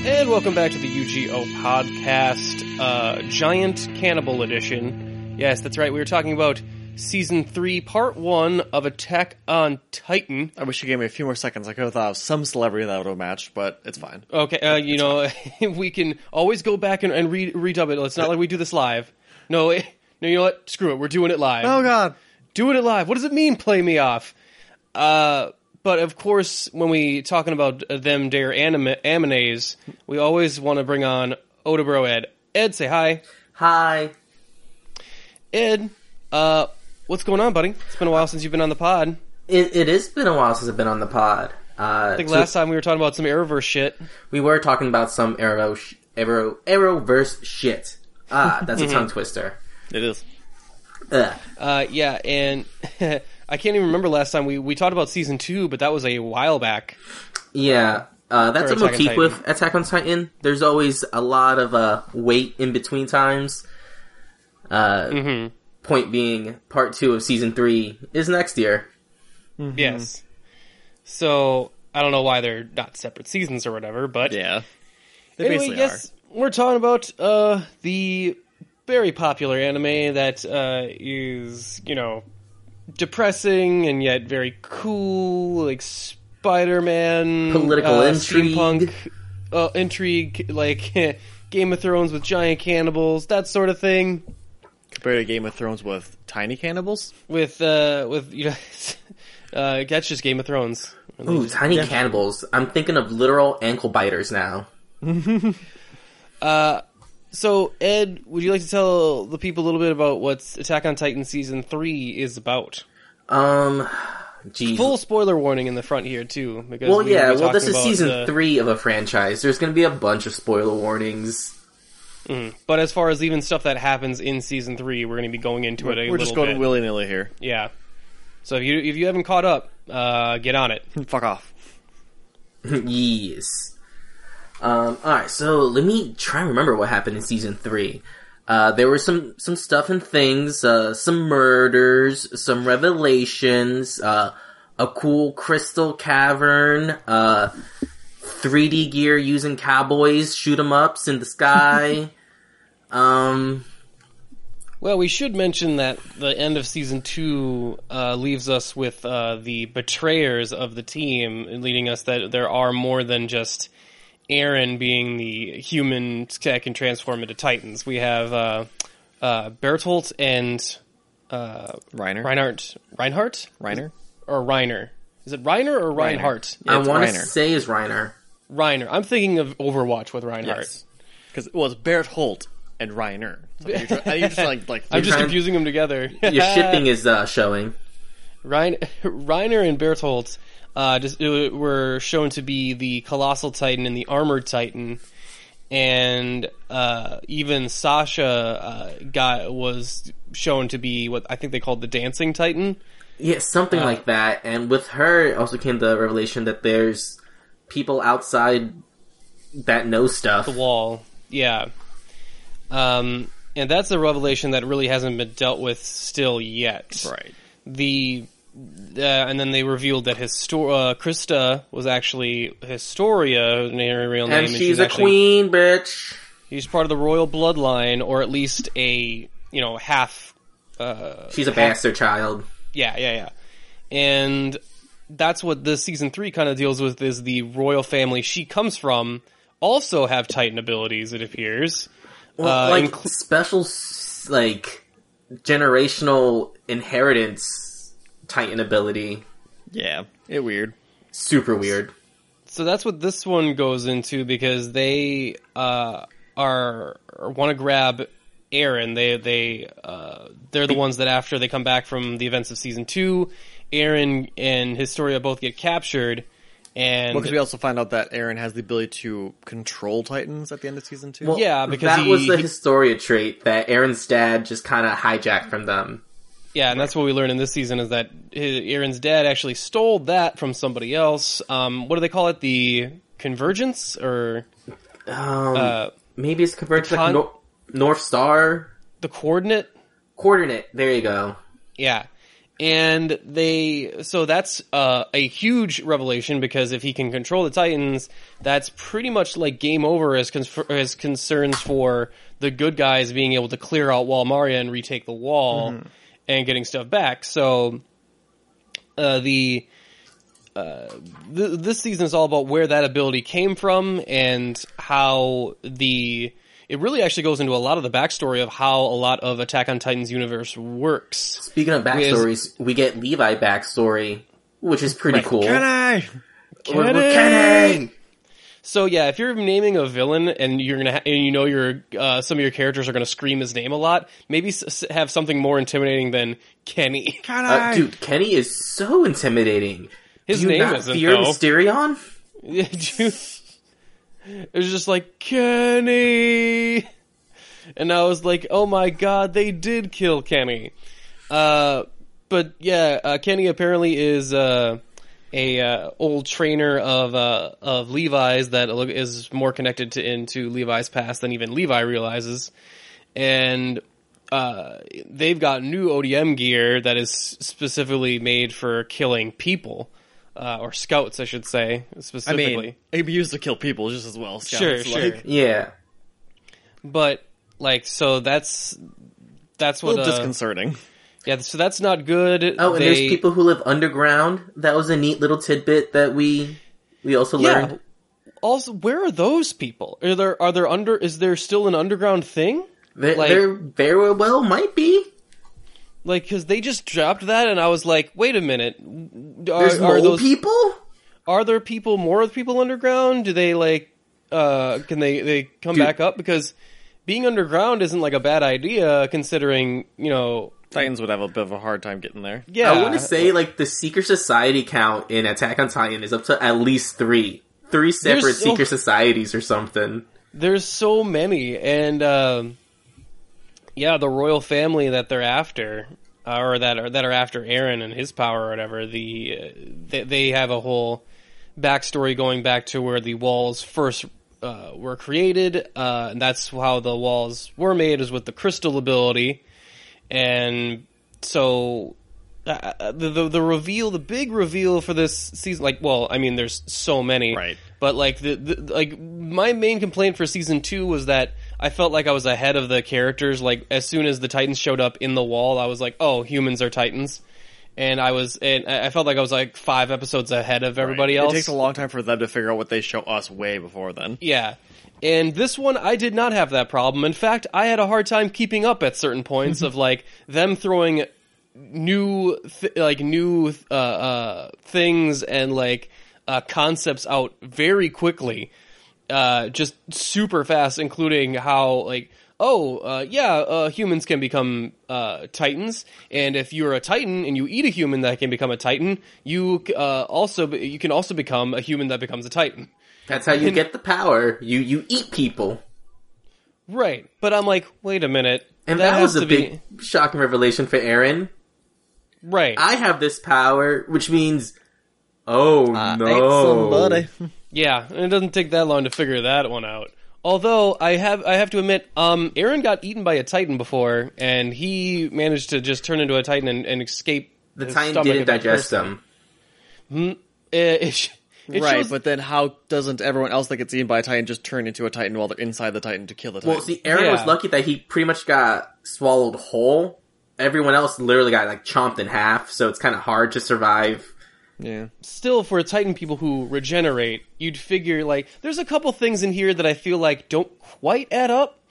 And welcome back to the UGO podcast, Giant Cannibal Edition. Yes, that's right, we were talking about Season 3, Part 1 of Attack on Titan. I wish you gave me a few more seconds. I could have thought of some celebrity that would have matched, but it's fine. Okay, we can always go back and redub it. It's not like we do this live. No, you know what? Screw it, we're doing it live. Oh, God. Doing it live. What does it mean, play me off? But of course, when we talking about them dare animes, we always want to bring on Otabro Ed. Ed, say hi. Hi. Ed, what's going on, buddy? It's been a while since you've been on the pod. It has been a while since I've been on the pod. I think last time we were talking about some Arrowverse shit. We were talking about some Arrowverse shit. That's a tongue twister. It is. Yeah, and I can't even remember last time we talked about Season 2, but that was a while back. Yeah, that's a motif with Attack on Titan. There's always a lot of wait in between times. Point being, Part 2 of Season 3 is next year. Mm-hmm. Yes. So, I don't know why they're not separate seasons or whatever, but... Yeah. They anyway, basically yes, we're talking about the very popular anime that is, depressing and yet very cool, like Spider-Man, political intrigue, steampunk intrigue, like Game of Thrones with giant cannibals, that sort of thing. Compared to Game of Thrones with tiny cannibals? That's just Game of Thrones. Ooh, tiny cannibals. I'm thinking of literal ankle biters now. So, Ed, would you like to tell the people a little bit about what Attack on Titan Season 3 is about? Geez. Full spoiler warning in the front here, too. Because this is Season 3 of a franchise. There's going to be a bunch of spoiler warnings. But as far as even stuff that happens in Season 3, we're going to be going into it a little bit. We're just going willy-nilly here. Yeah. So if you haven't caught up, get on it. Fuck off. Yes. Alright, so let me try and remember what happened in Season 3. There were some stuff and things, some murders, some revelations, a cool crystal cavern, 3D gear using cowboys, shoot 'em ups in the sky. Well, we should mention that the end of Season 2 leaves us with the betrayers of the team, leading us that there are more than just Eren being the human that can transform into Titans. We have Bertolt and Reiner? Reiner? Or Reiner? Is it Reiner or Reinhardt? Yeah, I want to say is Reiner. Reiner. I'm thinking of Overwatch with Reinhardt. Yes. Because, it's Bertolt and Reiner. So you're just I'm just confusing them together. Your shipping is showing. Reiner and Bertolt were shown to be the Colossal Titan and the Armored Titan, and even Sasha was shown to be what I think they called the Dancing Titan. Yeah, something like that. And with her also came the revelation that there's people outside that know stuff. The wall, yeah. And that's a revelation that really hasn't been dealt with still yet. Right. And then they revealed that Krista was actually Historia, her real name. And she's a queen, bitch. She's part of the royal bloodline, or at least a, half... she's a bastard child. Yeah. And that's what this Season 3 kind of deals with, is the royal family she comes from also have Titan abilities, it appears. Well, special, generational inheritance Titan ability. Yeah, weird. Super weird. So that's what this one goes into, because they want to grab Eren. They're the ones that after they come back from the events of Season 2, Eren and Historia both get captured. And because we also find out that Eren has the ability to control Titans at the end of Season 2. Well, yeah, because that was the Historia trait that Eren's dad just kind of hijacked from them. Yeah, and that's what we learn in this season, is that Eren's dad actually stole that from somebody else. What do they call it? The convergence? Or maybe it's convergence, North Star? The coordinate? Coordinate, there you go. Yeah. And so that's a huge revelation, because if he can control the Titans, that's pretty much like game over as concerns for the good guys being able to clear out Wall Maria and retake the wall and getting stuff back. So this season is all about where that ability came from and how it really actually goes into a lot of the backstory of how a lot of Attack on Titan's universe works. Speaking of backstories, we get Levi backstory, which is pretty cool. Kenny! Kenny! So yeah, if you're naming a villain and you're gonna some of your characters are gonna scream his name a lot, maybe have something more intimidating than Kenny. Dude, Kenny is so intimidating. His Do you name not isn't, fear though. Mysterion? It was just like, Kenny! And I was like, oh my god, they did kill Kenny. But yeah, Kenny apparently is a old trainer of Levi's that is more connected into Levi's past than even Levi realizes. And they've got new ODM gear that is specifically made for killing people. Or scouts, I should say, specifically. I mean, it can be used to kill people just as well. Scouts, sure. Yeah. But, like, so that's what... A little disconcerting. Yeah, so that's not good. Oh, and there's people who live underground. That was a neat little tidbit that we also learned. Also, where are those people? Is there still an underground thing? There very well might be. Like, because they just dropped that, and I was like, wait a minute. There's more people? Are there more people underground? Do they, like, can they come back up? Because being underground isn't, like, a bad idea, considering, Titans would have a bit of a hard time getting there. Yeah. I want to say, like, the Secret Society count in Attack on Titan is up to at least 3. 3 separate secret societies or something. There's so many, and, yeah, the royal family that they're after, or that are after Eren and his power or whatever, they have a whole backstory going back to where the walls first were created, and that's how the walls were made, is with the crystal ability. And so the reveal, the big reveal for this season, like, well, I mean, there's so many, right? But like like my main complaint for season 2 was that I felt like I was ahead of the characters. Like, as soon as the Titans showed up in the wall, I was like, oh, humans are Titans. And I felt like I was like 5 episodes ahead of everybody else. It takes a long time for them to figure out what they show us way before then. Yeah. And this one, I did not have that problem. In fact, I had a hard time keeping up at certain points of, like, them throwing new things and, like, concepts out very quickly. Just super fast, including how, like, humans can become Titans, and if you're a Titan and you eat a human that can become a Titan, you can also become a human that becomes a Titan. That's how you get the power. You eat people. Right. But I'm like, wait a minute. And that was a big shocking revelation for Eren. Right. I have this power, which means, no. Ate somebody. Yeah, and it doesn't take that long to figure that one out. Although, I have to admit, Eren got eaten by a Titan before, and he managed to just turn into a Titan and escape. The Titan didn't digest him. Right, but then how doesn't everyone else that gets eaten by a Titan just turn into a Titan while they're inside the Titan to kill the Titan? Well, see, Eren was lucky that he pretty much got swallowed whole. Everyone else literally got, like, chomped in half, so it's kind of hard to survive. Yeah. Still, for Titan people who regenerate, you'd figure, like, there's a couple things in here that I feel like don't quite add up.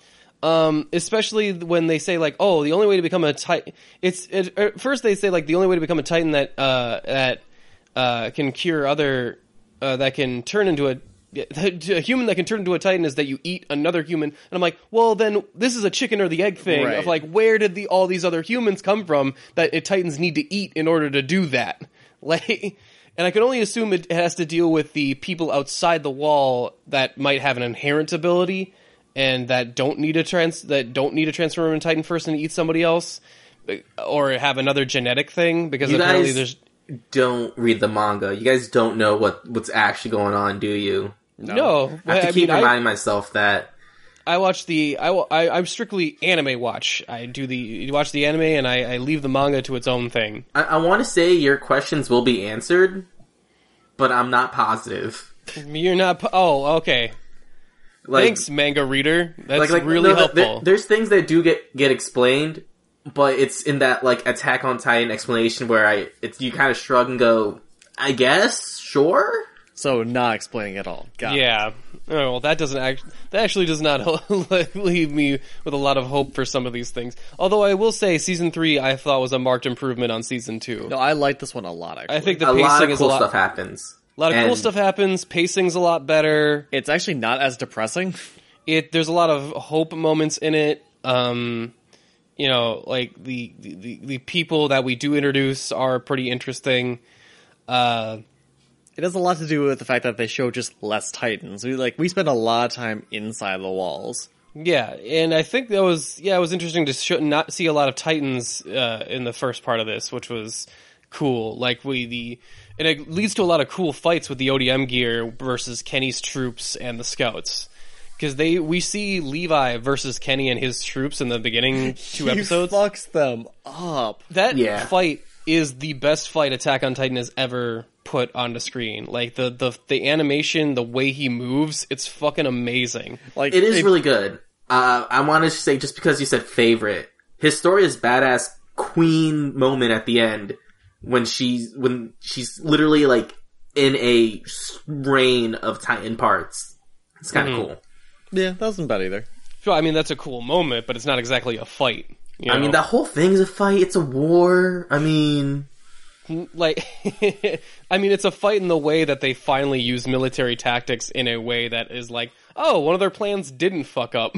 Especially when they say, like, oh, the only way to become a Titan... At first they say, like, the only way to become a Titan that can cure other... that can turn into a human that can turn into a Titan is that you eat another human. And I'm like, well, then this is a chicken or the egg thing of, like, where did all these other humans come from that Titans need to eat in order to do that? Like, and I can only assume it has to deal with the people outside the wall that might have an inherent ability and that don't need to transform into Titan first and eat somebody else, or have another genetic thing, because apparently there's... Don't read the manga. You guys don't know what's actually going on, do you? No. I have to keep reminding myself that. I'm strictly anime watch. You watch the anime and I leave the manga to its own thing. I want to say your questions will be answered, but I'm not positive. You're not. Oh, okay. Thanks, manga reader. That's really helpful. There's things that do get explained, but it's in that like Attack on Titan explanation where you kind of shrug and go, I guess, sure. So not explaining at all. Got it. Yeah. Oh, well, that actually does not leave me with a lot of hope for some of these things. Although I will say, season 3 I thought was a marked improvement on season 2. No, I like this one a lot. Actually, I think the a pacing lot of is cool a lot. stuff happens. A lot of cool stuff happens. Pacing's a lot better. It's actually not as depressing. There's a lot of hope moments in it. You know, like the people that we do introduce are pretty interesting. It has a lot to do with the fact that they show just less Titans. We spend a lot of time inside the walls. Yeah, and I think it was interesting to not see a lot of Titans in the first part of this, which was cool. And it leads to a lot of cool fights with the ODM gear versus Kenny's troops and the scouts. Because we see Levi versus Kenny and his troops in the beginning 2 episodes. He fucks them up. That fight is the best fight Attack on Titan has ever put onto screen. Like the animation, the way he moves, it's fucking amazing. Like it is really good. I want to say, just because you said favorite, Historia's badass queen moment at the end when she's literally like in a rain of Titan parts. It's kind of cool. Yeah, that wasn't bad either. So I mean, that's a cool moment, but it's not exactly a fight. You know? I mean, that whole thing is a fight. It's a war. I mean, it's a fight in the way that they finally use military tactics in a way that is like, oh, one of their plans didn't fuck up.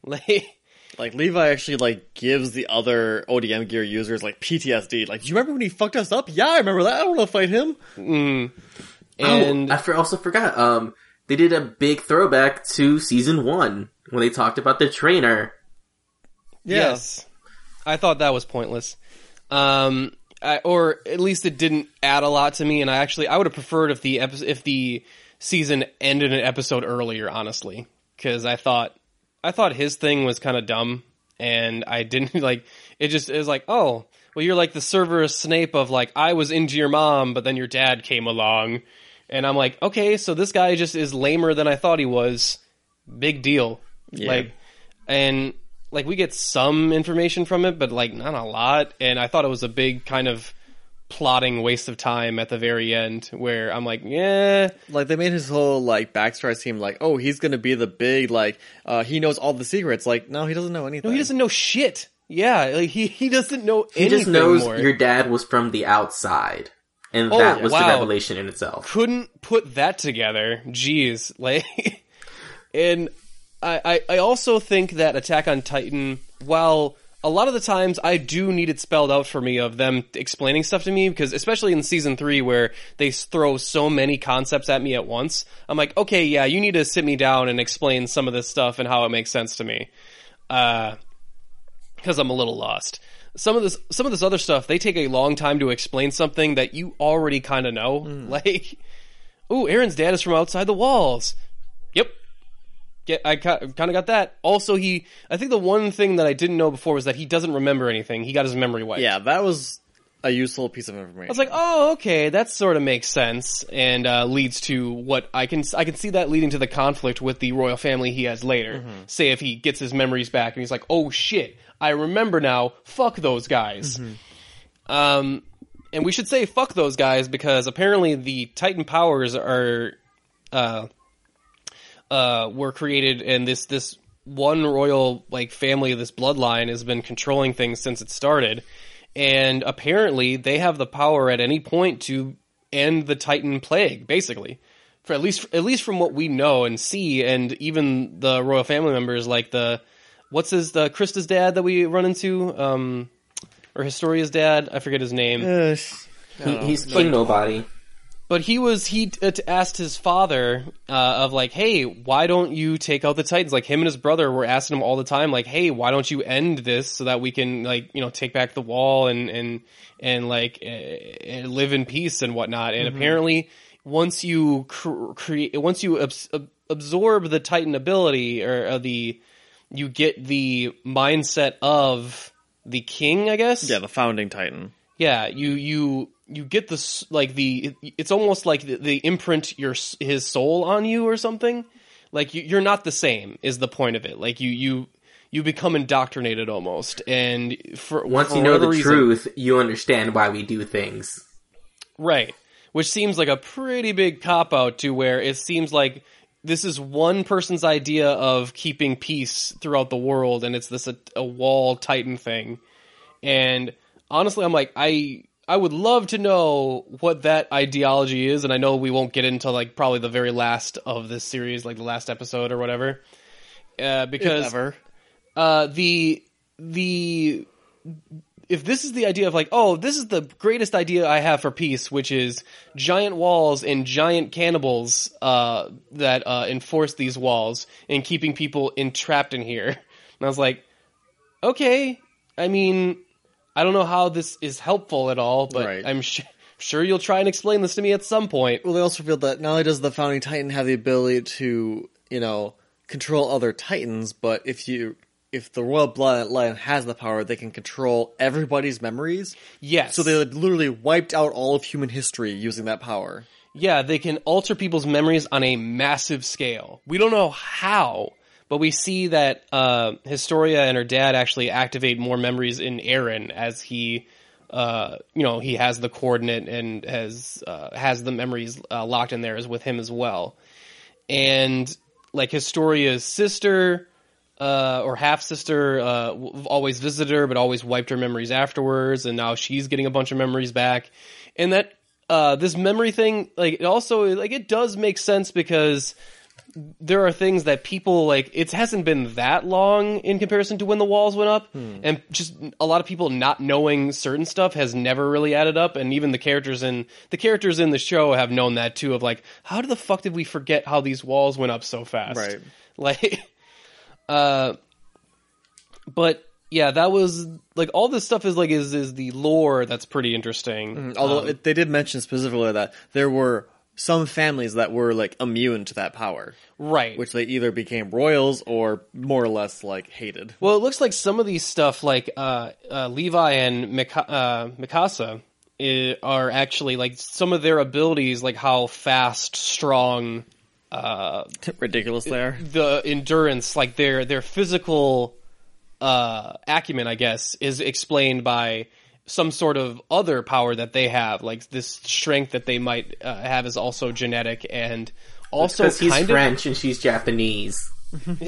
Like Levi actually gives the other ODM gear users PTSD. Like, do you remember when he fucked us up? Yeah, I remember that. I don't want to fight him. And I also forgot. They did a big throwback to season 1 when they talked about the trainer. Yeah. Yes, I thought that was pointless. Or at least it didn't add a lot to me. And I would have preferred if the season ended an episode earlier, honestly, because I thought his thing was kind of dumb, and I didn't it was like, oh, well, you're like the Severus Snape of I was into your mom, but then your dad came along, and I'm like, okay, so this guy just is lamer than I thought he was. Big deal. Yeah. We get some information from it, but not a lot. And I thought it was a big kind of plotting waste of time at the very end, where I'm like, yeah. They made his whole backstory seem oh, he's gonna be the big he knows all the secrets. No, he doesn't know anything. No, he doesn't know shit. Yeah, he doesn't know anything. He just knows more. Your dad was from the outside, and that was the revelation in itself. Couldn't put that together. Jeez, and I also think that Attack on Titan, while a lot of the times I do need it spelled out for me of them explaining stuff to me, because especially in season 3 where they throw so many concepts at me at once, I'm like, okay, yeah, you need to sit me down and explain some of this stuff and how it makes sense to me. Because I'm a little lost. Some of this other stuff, they take a long time to explain something that you already kind of know. Ooh, Aaron's dad is from outside the walls. Yep. Yeah, I kind of got that. Also, I think the one thing that I didn't know before was that he doesn't remember anything. He got his memory wiped. Yeah, that was a useful piece of information. I was like, oh, okay, that sort of makes sense, and leads to what I can see that leading to the conflict with the royal family he has later. Mm-hmm. Say if he gets his memories back and he's like, oh shit, I remember now. Fuck those guys. Mm-hmm. And we should say fuck those guys because apparently the Titan powers are were created, and this one royal family, this bloodline has been controlling things since it started, and apparently they have the power at any point to end the Titan plague, basically. For at least from what we know and see, and even the royal family members, the Krista's dad that we run into, or Historia's dad, I forget his name. He's King Nobody. But he asked his father, hey, why don't you take out the Titans? Him and his brother were asking him all the time, hey, why don't you end this so that we can, take back the wall and live in peace and whatnot. And apparently, once you absorb the Titan ability, or you get the mindset of the king, I guess. Yeah, the founding Titan. Yeah, you get this, like, it's almost like they imprint his soul on you or something. Like, you're not the same is the point of it. Like, you become indoctrinated almost, and once you know the truth, you understand why we do things. Right. Which seems like a pretty big cop-out to where it seems like this is one person's idea of keeping peace throughout the world, and it's this a wall Titan thing. And honestly, I'm like, I would love to know what that ideology is, and I know we won't get into, like, probably the very last of this series, like the last episode or whatever. Because if ever. If this is the idea of, like, oh, this is the greatest idea I have for peace, which is giant walls and giant cannibals that enforce these walls and keeping people entrapped in here. And I was like, okay, I mean, I don't know how this is helpful at all, but right. I'm sure you'll try and explain this to me at some point. Well, they also feel that not only does the founding Titan have the ability to, control other Titans, but if the royal bloodline has the power, they can control everybody's memories. Yes. So they literally wiped out all of human history using that power. Yeah, they can alter people's memories on a massive scale. We don't know how, but we see that Historia and her dad actually activate more memories in Eren as he, he has the coordinate and has the memories locked in there as with him as well. And, like, Historia's sister... or half-sister, always visited her, but always wiped her memories afterwards, and now she's getting a bunch of memories back. And that, this memory thing, like, it also, like, it does make sense because there are things that people, like, it hasn't been that long in comparison to when the walls went up, and just a lot of people not knowing certain stuff has never really added up, and even the characters in the show have known that too, of, like, how the fuck did we forget how these walls went up so fast? Right. Like... but yeah, that was, like, all this stuff is the lore that's pretty interesting. Although they did mention specifically that there were some families that were, like, immune to that power. Right. Which they either became royals or more or less, like, hated. Well, it looks like some of these stuff, like, Levi and Mikasa are actually, like, some of their abilities, like how fast, strong... ridiculous they are. The endurance, like their physical acumen, I guess, is explained by some sort of other power that they have. Like, this strength that they might have is also genetic, and also because he's French and she's Japanese. He's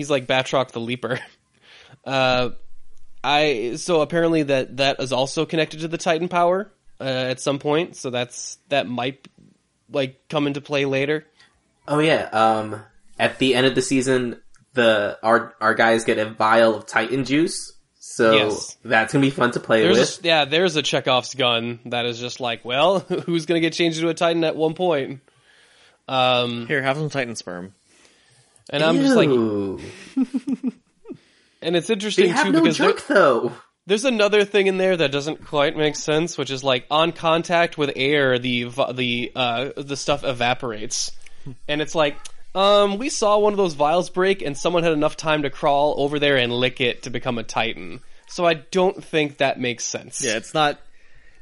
like Batroc the Leaper. So apparently that is also connected to the Titan power at some point. So that might, like, come into play later. Oh yeah. At the end of the season, our guys get a vial of Titan juice. So yes. That's gonna be fun to play with. There's a Chekhov's gun that is just like, well, who's gonna get changed into a Titan at one point? Here, have some Titan sperm. And I'm just like, and it's interesting too because there's another thing in there that doesn't quite make sense, which is, like, on contact with air, the stuff evaporates, and it's like, we saw one of those vials break, and someone had enough time to crawl over there and lick it to become a Titan. So I don't think that makes sense. Yeah, it's not.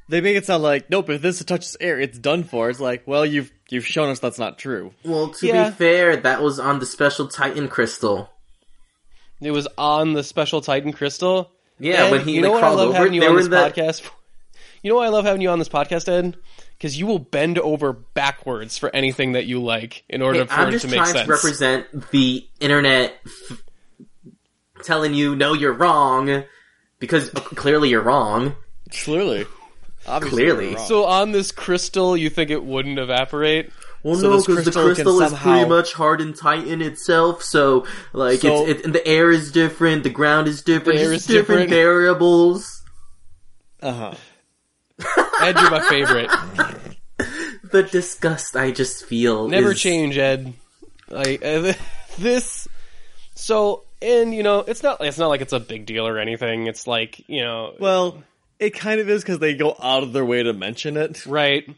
They make it sound like, nope, if this touches air, it's done for. It's like, well, you've shown us that's not true. Well, to be fair, that was on the special Titan crystal. It was on the special Titan crystal. Yeah, Ed, when he crawled over, they were in the podcast. You know why I love having you on this podcast, Ed? Because you will bend over backwards for anything that you like in order for it to make sense. I'm just trying to represent the internet telling you, no, you're wrong, because clearly you're wrong. Clearly. Obviously clearly. So on this crystal, you think it wouldn't evaporate? Well, so no, because the crystal is pretty much hardened Titan itself, so, like, the air is different, the ground is different, there's different variables. Uh-huh. Ed, you're my favorite. The disgust I just feel Never change, Ed. Like, this... So, and, it's not like it's a big deal or anything, it's like, Well, it kind of is because they go out of their way to mention it. Right.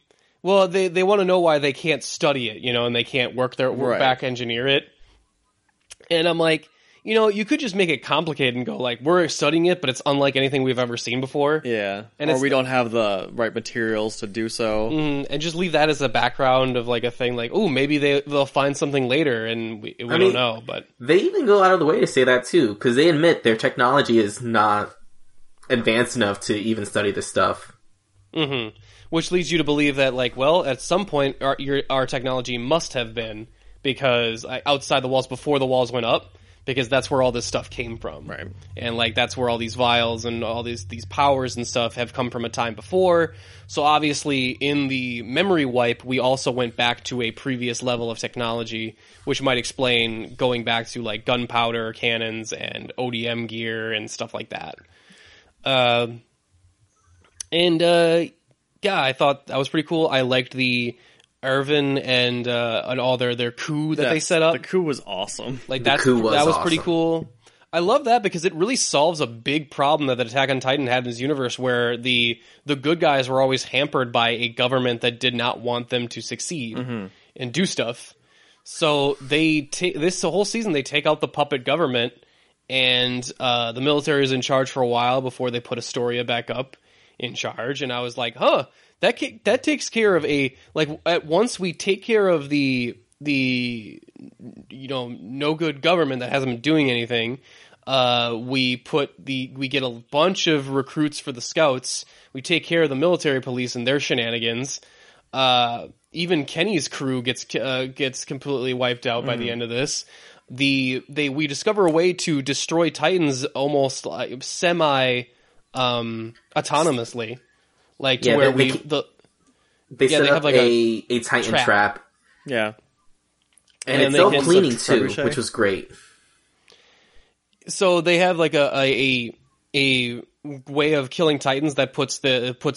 Well, they want to know why they can't study it, and they can't work back engineer it. And I'm like, you could just make it complicated and go like, we're studying it, but it's unlike anything we've ever seen before. Yeah. Or we don't have the right materials to do so. And just leave that as a background of like a thing like, oh, maybe they'll find something later and we don't know. But they even go out of the way to say that too, because they admit their technology is not advanced enough to even study this stuff. Mm-hmm. Which leads you to believe that, like, well, at some point, our technology must have been, because outside the walls, before the walls went up, because that's where all this stuff came from. Right. And, like, that's where all these vials and all these powers and stuff have come from a time before. So, obviously, in the memory wipe, we also went back to a previous level of technology, which might explain going back to, like, gunpowder cannons and ODM gear and stuff like that. Yeah, I thought that was pretty cool. I liked the Irvin and all their coup that they set up. The coup was awesome. Like that was pretty cool. I love that because it really solves a big problem that the Attack on Titan had in this universe, where the good guys were always hampered by a government that did not want them to succeed and do stuff. So this whole season they take out the puppet government, and the military is in charge for a while before they put Astoria back up in charge. And I was like, that takes care of at once we take care of the no good government that hasn't been doing anything. We get a bunch of recruits for the scouts. We take care of the military police and their shenanigans. Even Kenny's crew gets completely wiped out by the end of this. We discover a way to destroy Titans almost like semi autonomously, like to where they set up like a Titan trap. Yeah, and it felt cleaning too, which was great. So they have like a way of killing Titans that puts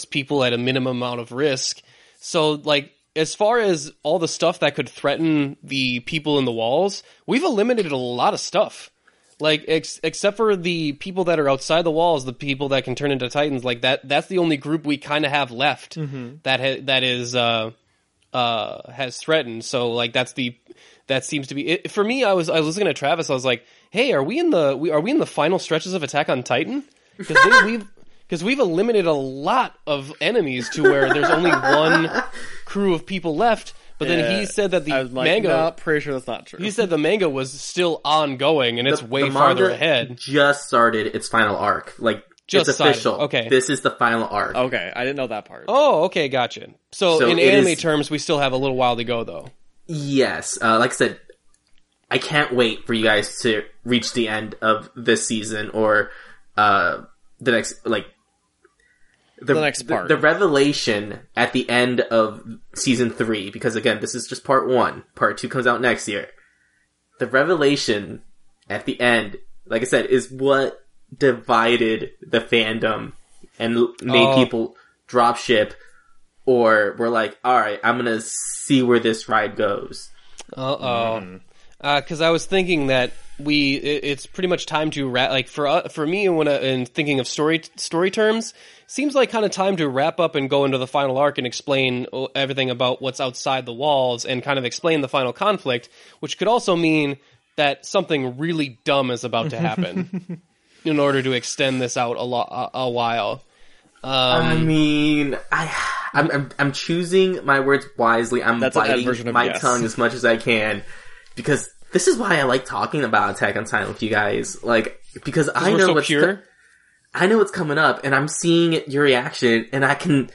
people at a minimum amount of risk. So like, as far as all the stuff that could threaten the people in the walls, we've eliminated a lot of stuff. Like, except for the people that are outside the walls, the people that can turn into Titans, like that's the only group we kind of have left that has threatened. So like that seems to be it. For me. I was listening to Travis. I was like, hey, are we in the final stretches of Attack on Titan? Because we've eliminated a lot of enemies to where there's only one crew of people left. But then he said that the manga... No, pretty sure that's not true. He said the manga was still ongoing, and it's way farther ahead. Just started its final arc. Like, it's official. Okay. This is the final arc. Okay, I didn't know that part. Oh, okay, gotcha. So in anime terms, we still have a little while to go, though. Yes. Like I said, I can't wait for you guys to reach the end of this season, or the next... like. The next part. The revelation at the end of season 3, because again, this is just part 1. Part 2 comes out next year. The revelation at the end, like I said, is what divided the fandom and made people drop ship, or were like, alright, I'm gonna see where this ride goes. Because I was thinking that it's pretty much time to like for me in thinking of story terms, seems like kind of time to wrap up and go into the final arc and explain everything about what's outside the walls and kind of explain the final conflict, which could also mean that something really dumb is about to happen in order to extend this out a while. I mean, I'm choosing my words wisely. I'm biting my tongue as much as I can, because this is why I like talking about Attack on Titan with you guys. Like, because I know what's I know what's coming up, and I'm seeing your reaction, and I can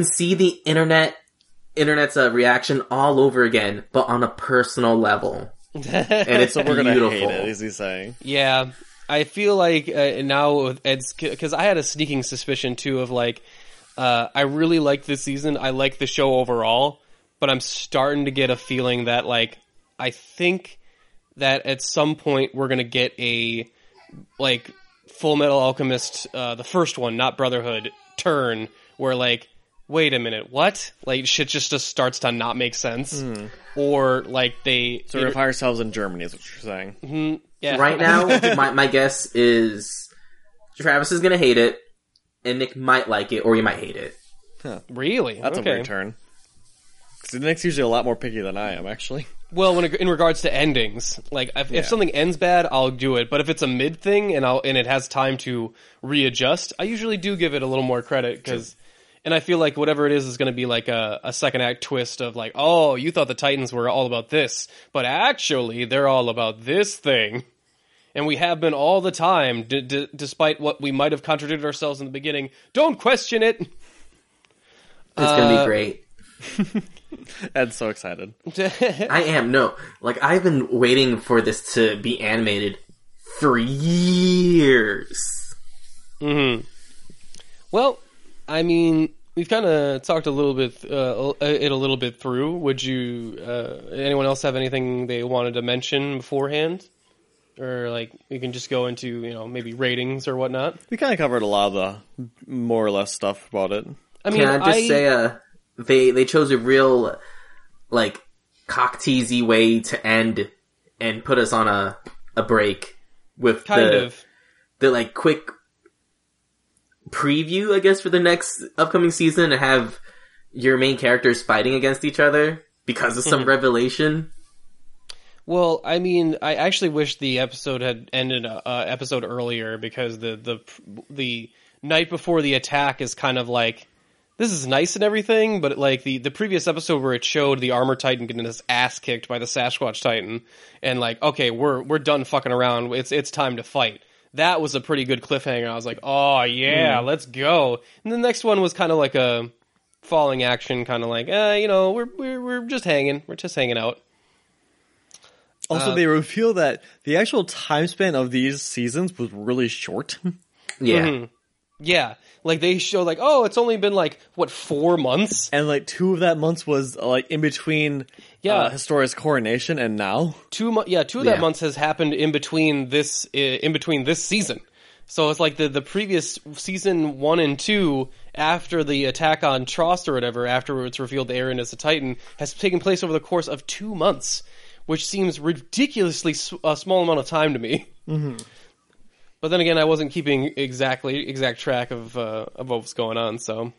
see the internet's reaction all over again, but on a personal level. And it's so we're gonna hate it, is he saying? Yeah, I feel like now with Ed's, because I had a sneaking suspicion too of like, I really liked this season. I like the show overall, but I'm starting to get a feeling that like, I think that at some point we're gonna get a like Full Metal Alchemist, the first one, not Brotherhood, turn where like, wait a minute, what? Like shit just starts to not make sense, or like they. So we find ourselves in Germany, is what you're saying. Mm-hmm, yeah. Right now, my guess is Travis is gonna hate it, and Nick might like it, or he might hate it. Huh. Really? That's a weird turn. Because Nick's usually a lot more picky than I am, actually. Well, in regards to endings, like if something ends bad, I'll do it. But if it's a mid thing and it has time to readjust, I usually do give it a little more credit because, and I feel like whatever it is going to be like a second act twist of like, oh, you thought the Titans were all about this, but actually they're all about this thing, and we have been all the time, despite what we might have contradicted ourselves in the beginning. Don't question it. It's gonna be great. Ed's so excited. I am. No, like I've been waiting for this to be animated for years. Mm-hmm. Well, I mean, we've kind of talked a little bit through. Would you? Anyone else have anything they wanted to mention beforehand, or like we can just go into maybe ratings or whatnot? We kind of covered a lot of the more or less stuff about it. I mean, can I just say they chose a real, like, cock-teasy way to end and put us on a break with the like, quick preview, I guess, for the next upcoming season, and have your main characters fighting against each other because of some revelation. Well, I mean, I actually wish the episode had ended episode earlier, because the night before the attack is kind of like, this is nice and everything, but like the previous episode where it showed the Armor Titan getting his ass kicked by the Sasquatch Titan, and like, okay, we're done fucking around. It's time to fight. That was a pretty good cliffhanger. I was like, oh yeah, let's go. And the next one was kind of like a falling action, kind of like, we're just hanging. We're just hanging out. Also, they reveal that the actual time span of these seasons was really short. Yeah. Mm-hmm. Yeah. Like, they show, like, oh, it's only been, like, 4 months? And, like, 2 of that months was, like, in between Historia's coronation and now. 2 of that months has happened in between this season. So it's like the previous season 1 and 2, after the attack on Trost or whatever, after it's revealed Eren is a Titan, has taken place over the course of 2 months, which seems ridiculously a small amount of time to me. Mm-hmm. But then again, I wasn't keeping exact track of what was going on, so.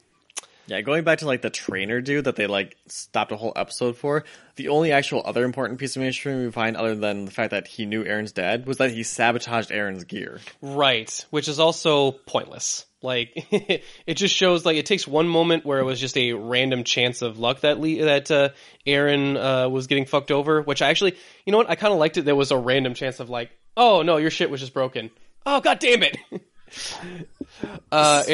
Yeah, going back to, like, the trainer dude that they, like, stopped a whole episode for, the only actual other important piece of information we find, other than the fact that he knew Eren's dad, was that he sabotaged Eren's gear. Right, which is also pointless. Like, it just shows, like, it takes one moment where it was just a random chance of luck that Eren was getting fucked over, which I actually, you know what, I kind of liked it. There was a random chance of, like, oh, no, your shit was just broken. Oh, god damn it! And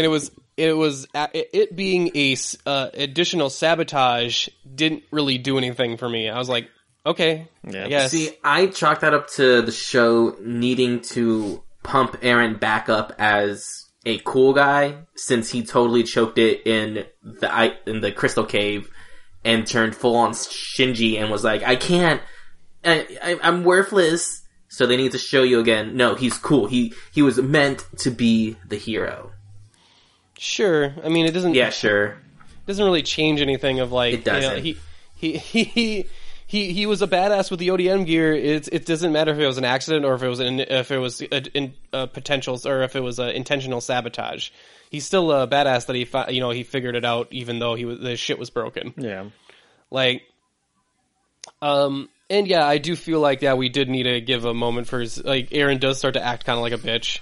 it being a additional sabotage didn't really do anything for me. I was like, okay, I guess. See, I chalked that up to the show needing to pump Eren back up as a cool guy, since he totally choked it in the Crystal Cave and turned full on Shinji and was like, I can't, I'm worthless. So they need to show you again, no, he's cool. He was meant to be the hero. Sure. I mean, it doesn't... Yeah, sure. It doesn't really change anything of, like... It doesn't. He was a badass with the ODM gear. It doesn't matter if it was an accident or if it was potentials, or if it was intentional sabotage. He's still a badass that he figured it out, even though the shit was broken. Yeah. Like... And yeah, I do feel like we did need to give a moment for his, like, Eren does start to act kind of like a bitch,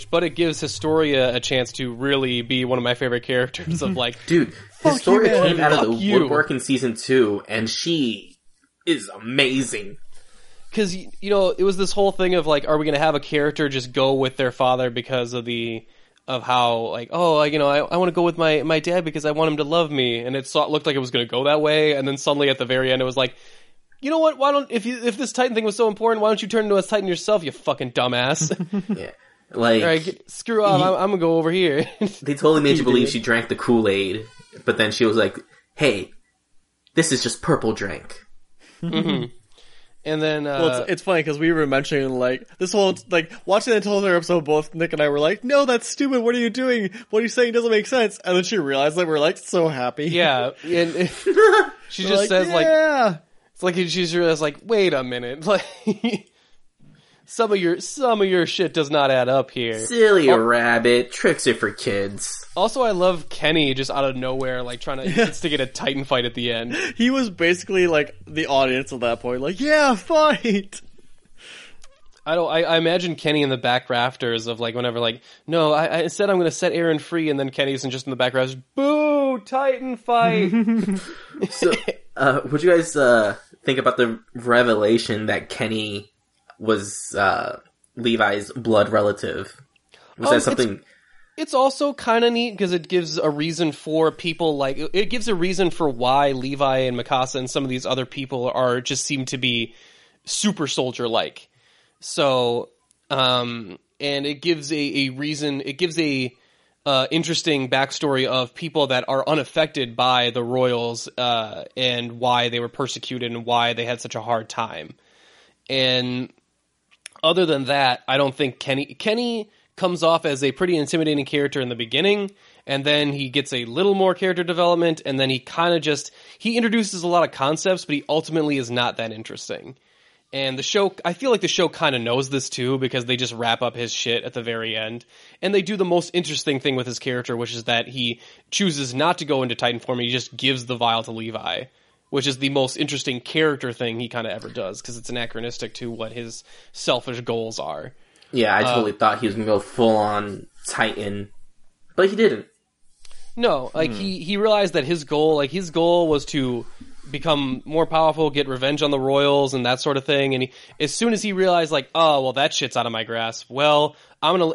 but it gives Historia a chance to really be one of my favorite characters of, like, dude, Historia came out of the woodwork in season 2, and she is amazing. Because, it was this whole thing of, like, are we going to have a character just go with their father because of how, like, oh, I want to go with my dad because I want him to love me, and it looked like it was going to go that way, and then suddenly at the very end it was like, you know what? Why don't if this Titan thing was so important, why don't you turn into a Titan yourself, you fucking dumbass? Yeah, like, all right, screw off. I'm gonna go over here. They totally made you believe she drank the Kool-Aid, but then she was like, "Hey, this is just purple drink." Mm-hmm. And then, well, it's funny because we were mentioning, like, this whole, like, watching the entire episode, both Nick and I were like, "No, that's stupid. What are you doing? What are you saying doesn't make sense." And then she realized that we're, like, so happy. Yeah, and she just says, yeah. It's like she's realized, like, wait a minute, like, some of your shit does not add up here. Silly rabbit. Tricks are for kids. Also, I love Kenny just out of nowhere, like, trying to instigate a Titan fight at the end. He was basically, like, the audience at that point, like, yeah, fight! I imagine Kenny in the back rafters of, like, whenever, like, no, I said I'm going to set Eren free, and then Kenny's just in the back rafters, boo, Titan fight! So, what'd you guys think about the revelation that Kenny was Levi's blood relative? Was that something... It's also kind of neat because it gives a reason for people, like, it gives a reason for why Levi and Mikasa and some of these other people just seem to be super soldier-like. So, and it gives a reason, it gives a interesting backstory of people that are unaffected by the royals, and why they were persecuted and why they had such a hard time. And other than that, I don't think Kenny comes off as a pretty intimidating character in the beginning, and then he gets a little more character development, and then he kind of he introduces a lot of concepts, but he ultimately is not that interesting. And the show, I feel like the show kind of knows this too, because they just wrap up his shit at the very end. And they do the most interesting thing with his character, which is that he chooses not to go into Titan form, and he just gives the vial to Levi, which is the most interesting character thing he kind of ever does, because it's anachronistic to what his selfish goals are. Yeah, I totally thought he was going to go full-on Titan, but he didn't. No, like, he realized that his goal was to become more powerful, get revenge on the royals, and that sort of thing, and as soon as he realized, like, oh, well, that shit's out of my grasp, well,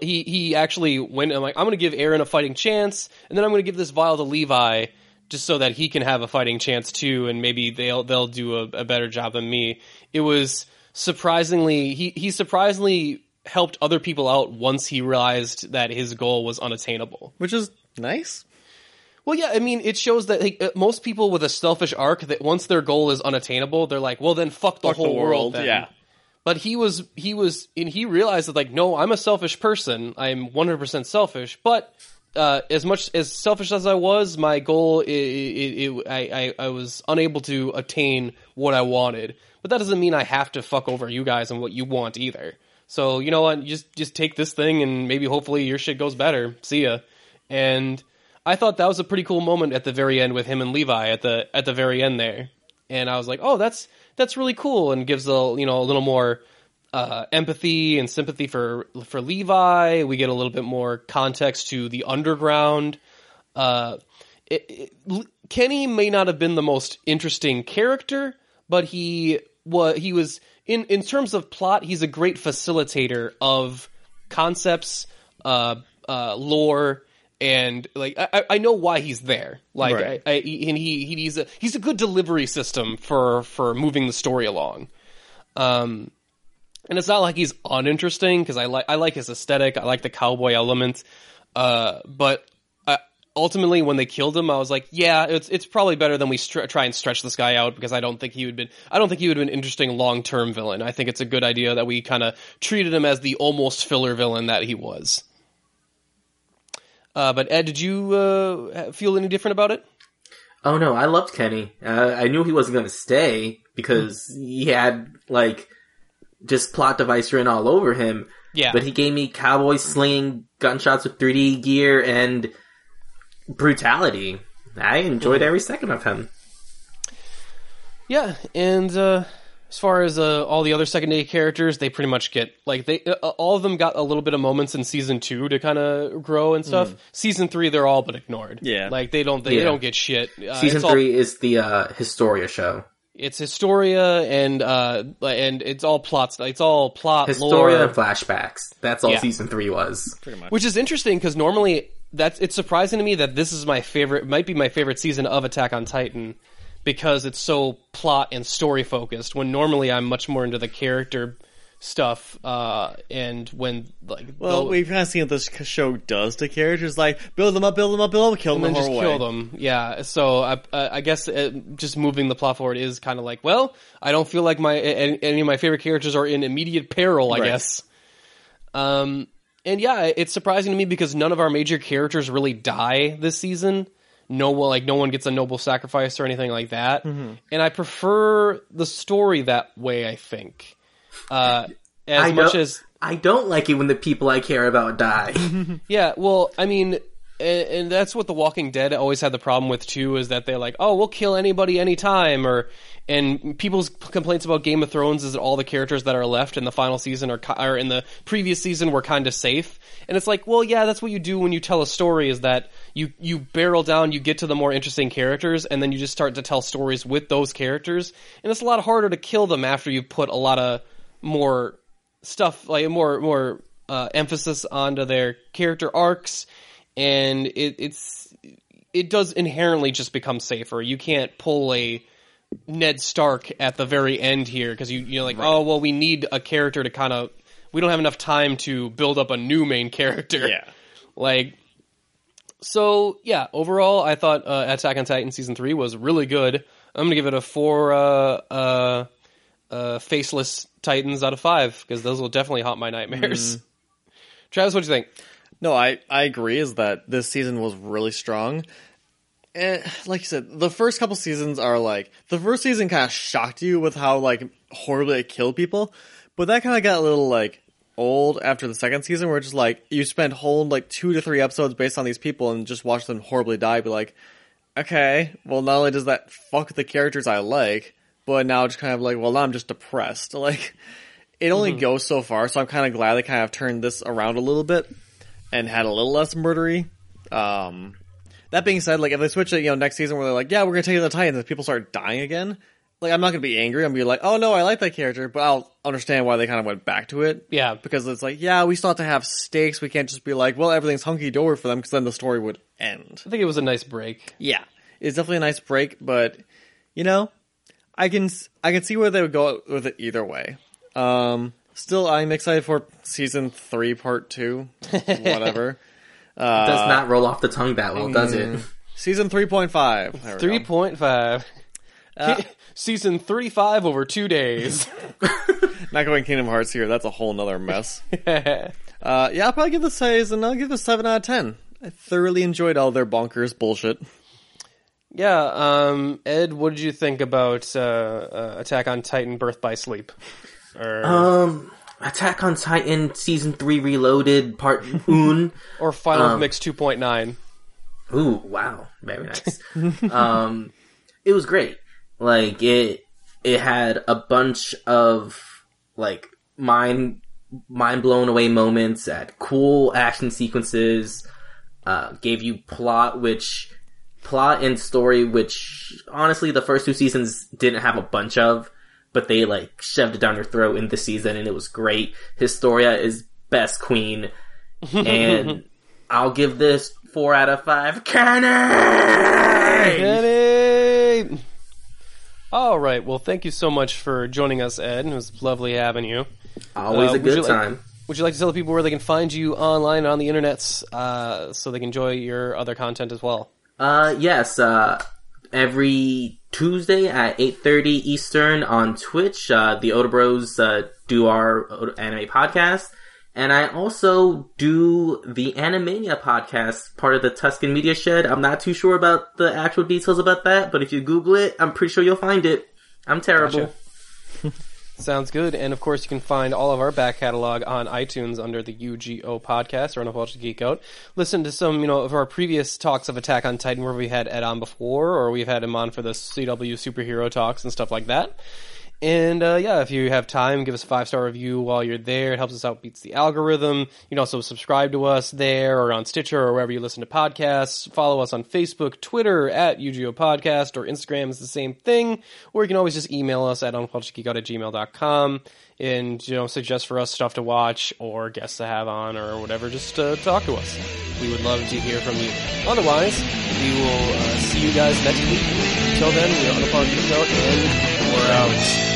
he actually went, I'm gonna give Eren a fighting chance, and then I'm gonna give this vial to Levi, just so that he can have a fighting chance too, and maybe they'll do a better job than me. It was surprisingly, he surprisingly helped other people out once he realized that his goal was unattainable. Which is nice. Well, yeah, I mean, it shows that, like, most people with a selfish arc, that once their goal is unattainable, they're like, well, then fuck the whole world then. Yeah. But he realized that, like, no, I'm a selfish person. I'm 100% selfish, but as much as selfish as I was, my goal, I was unable to attain what I wanted. But that doesn't mean I have to fuck over you guys and what you want either. So, you know what, just take this thing and maybe hopefully your shit goes better. See ya. And I thought that was a pretty cool moment at the very end with him and Levi at the very end there. And I was like, oh, that's really cool, and gives a little more empathy and sympathy for Levi. We get a little bit more context to the underground. Kenny may not have been the most interesting character, but he was in terms of plot, he's a great facilitator of concepts, lore, and, like, I know why he's there. Like, right. He's a good delivery system for moving the story along. And it's not like he's uninteresting, because I like his aesthetic, I like the cowboy element, but ultimately, when they killed him, I was like, yeah, it's probably better than we try and stretch this guy out, because I don't think he would have been an interesting long-term villain. I think it's a good idea that we kind of treated him as the almost filler villain that he was. But Ed, did you feel any different about it? Oh no, I loved Kenny. I knew he wasn't going to stay, because he had, like, just plot device written all over him. Yeah. But he gave me cowboy slinging gunshots with 3D gear and brutality. I enjoyed every second of him. Yeah, and as far as all the other secondary characters, they pretty much get, like, all of them got a little bit of moments in season 2 to kind of grow and stuff. Season 3, they're all but ignored. Yeah, like they don't get shit. Season 3 is the Historia show. It's Historia, and it's all plots. It's all plot, Historia, lore, and flashbacks. That's all season 3 was. Pretty much. Which is interesting, because normally it's surprising to me that this is might be my favorite season of Attack on Titan, because it's so plot and story focused, when normally I'm much more into the character stuff, and when, like... Well, we've kind of seen what this show does to characters, like, build them up, kill them and then just kill them. Yeah, so I guess just moving the plot forward is kind of like, well, I don't feel like any of my favorite characters are in immediate peril, I guess. And yeah, it's surprising to me, because none of our major characters really die this season. No one gets a noble sacrifice or anything like that. Mm-hmm. And I prefer the story that way, I think. I don't like it when the people I care about die. Yeah, well, I mean, and that's what The Walking Dead always had the problem with too, is that they're like, oh, we'll kill anybody anytime, and people's complaints about Game of Thrones is that all the characters that are left in the final season or in the previous season were kind of safe. And it's like, well, yeah, that's what you do when you tell a story, is that you barrel down, you get to the more interesting characters, and then you just start to tell stories with those characters. And it's a lot harder to kill them after you've put a lot of more stuff, like more emphasis onto their character arcs, and it does inherently just become safer. You can't pull a Ned Stark at the very end here because you're like, right. Oh, well, we need a character to we don't have enough time to build up a new main character. Yeah. So yeah, overall, I thought Attack on Titan Season 3 was really good. I'm going to give it a 4 faceless Titans out of 5, because those will definitely haunt my nightmares. Travis, what do you think? No, I agree, is that this season was really strong. And like you said, the first couple seasons are the first season kind of shocked you with how horribly it killed people, but that kind of got a little old after the second season, where it's just you spend whole 2 to 3 episodes based on these people and just watch them horribly die, be like, okay, well, not only does that fuck the characters I like, but now it's kind of well, now I'm just depressed. It only goes so far, so I'm kind of glad they kind of turned this around a little bit and had a little less murdery. That being said, if they switch it, next season where they're like, yeah, we're going to take the Titans, and people start dying again, I'm not going to be angry. I'm going to be like, oh no, I like that character, but I'll understand why they kind of went back to it. Yeah. Because it's yeah, we still have to have stakes. We can't just be well, everything's hunky-dory for them, because then the story would end. I think it was a nice break. Yeah. It's definitely a nice break, but, I can see where they would go with it either way. Still, I'm excited for Season 3, Part 2. Whatever. It does not roll off the tongue that well, does it? Season 3.5. 3.5. Season 35 over 2 days. Not going Kingdom Hearts here. That's a whole nother mess. I'll probably give this I'll give this 7 out of 10. I thoroughly enjoyed all their bonkers bullshit. Yeah, Ed, what did you think about Attack on Titan Birth by Sleep? Attack on Titan Season 3 Reloaded Part 1. Or Final Mix 2.9. Ooh, wow. Very nice. It was great. It had a bunch of, mind blown away moments, had cool action sequences, gave you plot and story, which, honestly, the first 2 seasons didn't have a bunch of, but they, shoved it down your throat in this season, and it was great. Historia is best queen, and I'll give this 4 out of 5. Kenny! All right, well, thank you so much for joining us, Ed. It was lovely having you. Always a good time. Would you like to tell the people where they can find you online on the internets so they can enjoy your other content as well? Yes, every Tuesday at 8:30 Eastern on Twitch, the Otabros do our anime podcast, and I also do the Animania podcast, part of the Tuscan Media Shed. I'm not too sure about the actual details about that, but if you Google it, I'm pretty sure you'll find it. I'm terrible. Gotcha. Sounds good. And of course, you can find all of our back catalog on iTunes under the UGO podcast or Unapologists Geek Out. Listen to some, of our previous talks of Attack on Titan where we had Ed on before, or we've had him on for the CW superhero talks and stuff like that. And, if you have time, give us a 5-star review while you're there. It helps us out, beats the algorithm. You can also subscribe to us there or on Stitcher or wherever you listen to podcasts. Follow us on Facebook, Twitter, at UGO Podcast, or Instagram is the same thing. Or you can always just email us at unapologicsgeekout@gmail.com and, suggest for us stuff to watch or guests to have on or whatever. Just talk to us. We would love to hear from you. Otherwise, we will see you guys next week. Until then, we are Unapologists Geek Out, and we're out.